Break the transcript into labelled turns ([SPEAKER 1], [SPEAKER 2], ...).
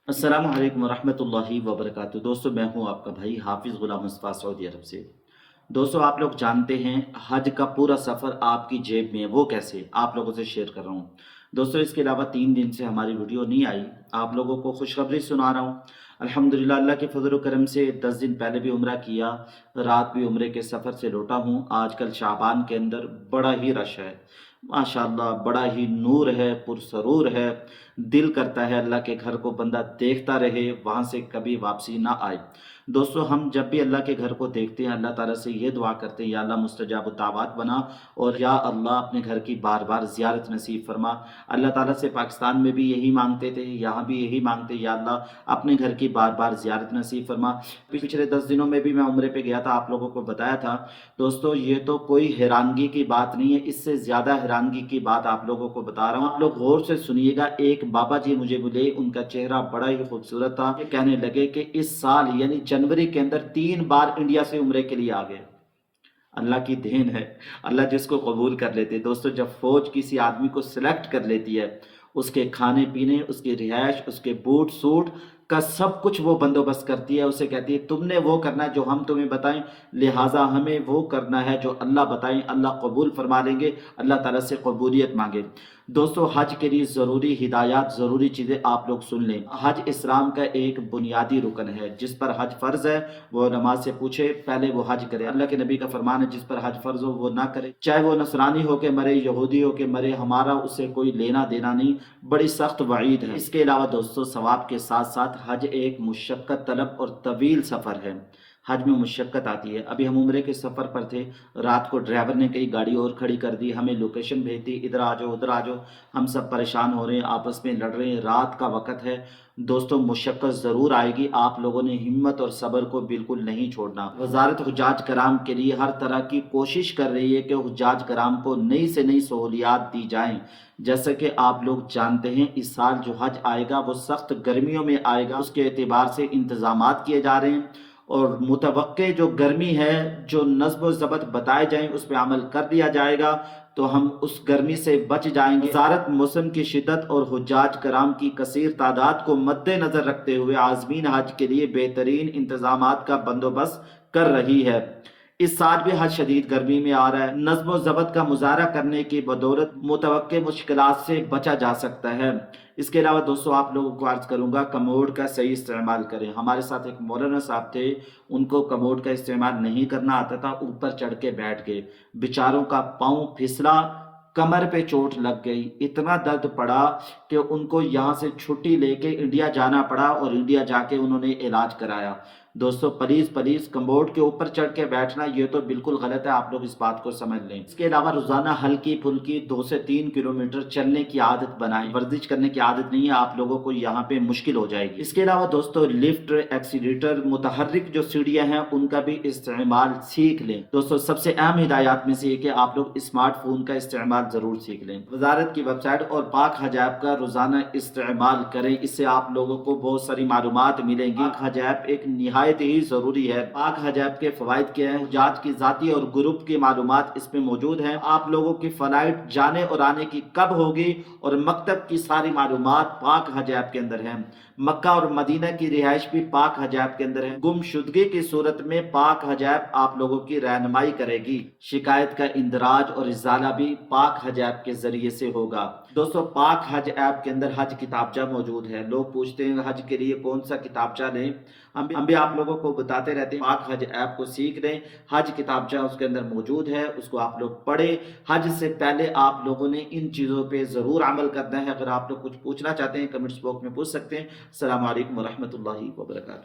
[SPEAKER 1] अस्सलाम वालेकुम वरहमतुल्लाहि वबरकातुहू। दोस्तों, मैं हूं आपका भाई हाफिज़ गुलाम मुस्तफ़ा, सऊदी अरब से। दोस्तों, आप लोग जानते हैं हज का पूरा सफ़र आपकी जेब में है, वो कैसे आप लोगों से शेयर कर रहा हूं। दोस्तों, इसके अलावा 3 दिन से हमारी वीडियो नहीं आई। आप लोगों को खुशखबरी सुना रहा हूं। अल्हम्दुलिल्लाह, अल्लाह के फजल करम से 10 दिन पहले भी उम्रा किया, रात भी उम्रे के सफ़र से लौटा हूं। आजकल शाबान के अंदर बड़ा ही रश है, माशाअल्लाह, बड़ा ही नूर है, पुरसरूर है। दिल करता है अल्लाह के घर को बंदा देखता रहे, वहाँ से कभी वापसी ना आए। दोस्तों, हम जब भी अल्लाह के घर को देखते हैं, अल्लाह ताला से ये दुआ करते हैं, या अल्लाह मुस्तजाब दावत बना, और या अल्लाह अपने घर की बार बार ज़ियारत नसीब फरमा। अल्लाह ताला से पाकिस्तान में भी यही मांगते थे, यहाँ भी यही मांगते, या अल्लाह अपने घर की बार बार ज़ियारत नसीब फरमा। पिछले 10 दिनों में भी मैं उम्रे पे गया था, आप लोगों को बताया था। दोस्तों, ये तो कोई हैरानगी की बात नहीं है, इससे ज़्यादा हैरानगी की बात आप लोगों को बता रहा हूँ। आप लोग गौर से सुनिएगा। एक बाबा जी मुझे मिले, उनका चेहरा बड़ा ही खूबसूरत था। ये कहने लगे कि इस साल यानी जनवरी के अंदर 3 बार इंडिया से उम्रे के लिए आ गए। अल्लाह की देन है, अल्लाह जिसको कबूल कर लेते हैं। दोस्तों, जब फौज किसी आदमी को सिलेक्ट कर लेती है, उसके खाने पीने, उसकी रिहाइश, उसके बूट सूट का सब कुछ वो बंदोबस्त करती है। उसे कहती है तुमने वो करना है जो हम तुम्हें बताएं, लिहाजा हमें वो करना है जो अल्लाह बताएं। अल्लाह कबूल फरमा लेंगे, अल्लाह ताला से कबूलियत मांगे। दोस्तों, हज के लिए ज़रूरी हिदायत, ज़रूरी चीज़ें आप लोग सुन लें। हज इस्लाम का एक बुनियादी रुकन है। जिस पर हज फ़र्ज़ है वो नमाज से पूछे, पहले वो हज करे। अल्लाह के नबी का फरमान है, जिस पर हज फ़र्ज़ हो वो ना करे, चाहे वो नसरानी हो के मरे, यहूदी हो के मरे, हमारा उससे कोई लेना देना नहीं। बड़ी सख्त वईद है। इसके अलावा दोस्तों, सवाब के साथ साथ हज एक मुशक्क़त तलब और तवील सफ़र है। हज में मुशक्क़त आती है। अभी हम उम्रे के सफ़र पर थे, रात को ड्राइवर ने कई गाड़ी और खड़ी कर दी, हमें लोकेशन भेज दी, इधर आ जाओ उधर आ जाओ। हम सब परेशान हो रहे हैं, आपस में लड़ रहे हैं, रात का वक़्त है। दोस्तों, मुशक्क़त ज़रूर आएगी, आप लोगों ने हिम्मत और सब्र को बिल्कुल नहीं छोड़ना। वज़ारत हुज्जाज कराम के लिए हर तरह की कोशिश कर रही है कि हुज्जाज कराम को नई से नई सहूलियात दी जाएँ। जैसे कि आप लोग जानते हैं, इस साल जो हज आएगा वो सख्त गर्मियों में आएगा, उसके एतबार से इंतज़ामात किए जा रहे हैं, और मुतवक्के जो गर्मी है, जो नस्ब व ज़ब्त बताए जाएँ, उस पे अमल कर दिया जाएगा, तो हम उस गर्मी से बच जाएंगे। वज़ारत मौसम की शिद्दत और हुज्जाज कराम की कसीर तादाद को मद्देनज़र रखते हुए आज़मीन हज के लिए बेहतरीन इंतज़ामात का बंदोबस्त कर रही है। इस साल भी हज शदीद गर्मी में आ रहा है। नज़्म व ज़ब्त का मुज़ाहरा करने की बदौलत मुतवक्के मुश्किलात से बचा जा सकता है। इसके अलावा दोस्तों, आप लोगों को अर्ज़ करूँगा, कमोड का सही इस्तेमाल करें। हमारे साथ एक मौलाना साहब थे, उनको कमोड का इस्तेमाल नहीं करना आता था, ऊपर चढ़ के बैठ गए, बेचारों का पाँव फिसला, कमर पे चोट लग गई, इतना दर्द पड़ा कि उनको यहाँ से छुट्टी लेके इंडिया जाना पड़ा, और इंडिया जाके उन्होंने इलाज कराया। दोस्तों, प्लीज़ प्लीज़ कमोड के ऊपर चढ़ के बैठना ये तो बिल्कुल गलत है, आप लोग इस बात को समझ लें। इसके अलावा रोज़ाना हल्की फुल्की 2 से 3 किलोमीटर चलने की आदत बनाएं। वर्जिश करने की आदत नहीं है, आप लोगों को यहाँ पे मुश्किल हो जाएगी। इसके अलावा दोस्तों, लिफ्ट, एक्सीलेटर, मुतहर्रिक जो सीढ़ियाँ हैं, उनका भी इस्तेमाल सीख लें। दोस्तों, सबसे अहम हिदायत में से ये कि आप लोग स्मार्टफोन का इस्तेमाल ज़रूर सीख लें। वजारत की वेबसाइट और पाक हज ऐप का रोज़ाना इस्तेमाल करें, इससे आप लोगों को बहुत सारी मालूमात मिलेंगी। पाक हज ऐप एक निहायत ही ज़रूरी है। पाक हज ऐप के फ़वाइद क्या हैं? हुज्जाज की ज़ाती और ग्रुप की मालूमात इसमें मौजूद हैं। आप लोगों की फ़लाइट जाने और आने की कब होगी, और मकतब की सारी मालूमात पाक हज ऐप के अंदर है। मक्का और मदीना की रिहाइश भी पाक हज ऐप के अंदर है। गुमशुदगी की सूरत में पाक हज ऐप आप लोगों की रहनुमाई करेगी। शिकायत का इंदराज और इजाला भी पाक हज ऐप के जरिए से होगा। दोस्तों, पाक हज ऐप के अंदर हज किताबचा मौजूद है। लोग पूछते हैं हज के लिए कौन सा किताबचा लें, हम भी आप लोगों को बताते रहते हैं। पाक हज ऐप को सीख लें, हज किताबचा उसके अंदर मौजूद है, उसको आप लोग पढ़ें। हज से पहले आप लोगों ने इन चीज़ों पे ज़रूर अमल करना है। अगर आप लोग कुछ पूछना चाहते हैं, कमेंट्स बॉक्स में पूछ सकते हैं। अस्सलाम वालेकुम वरहमतुल्लाहि वबरकातुहू।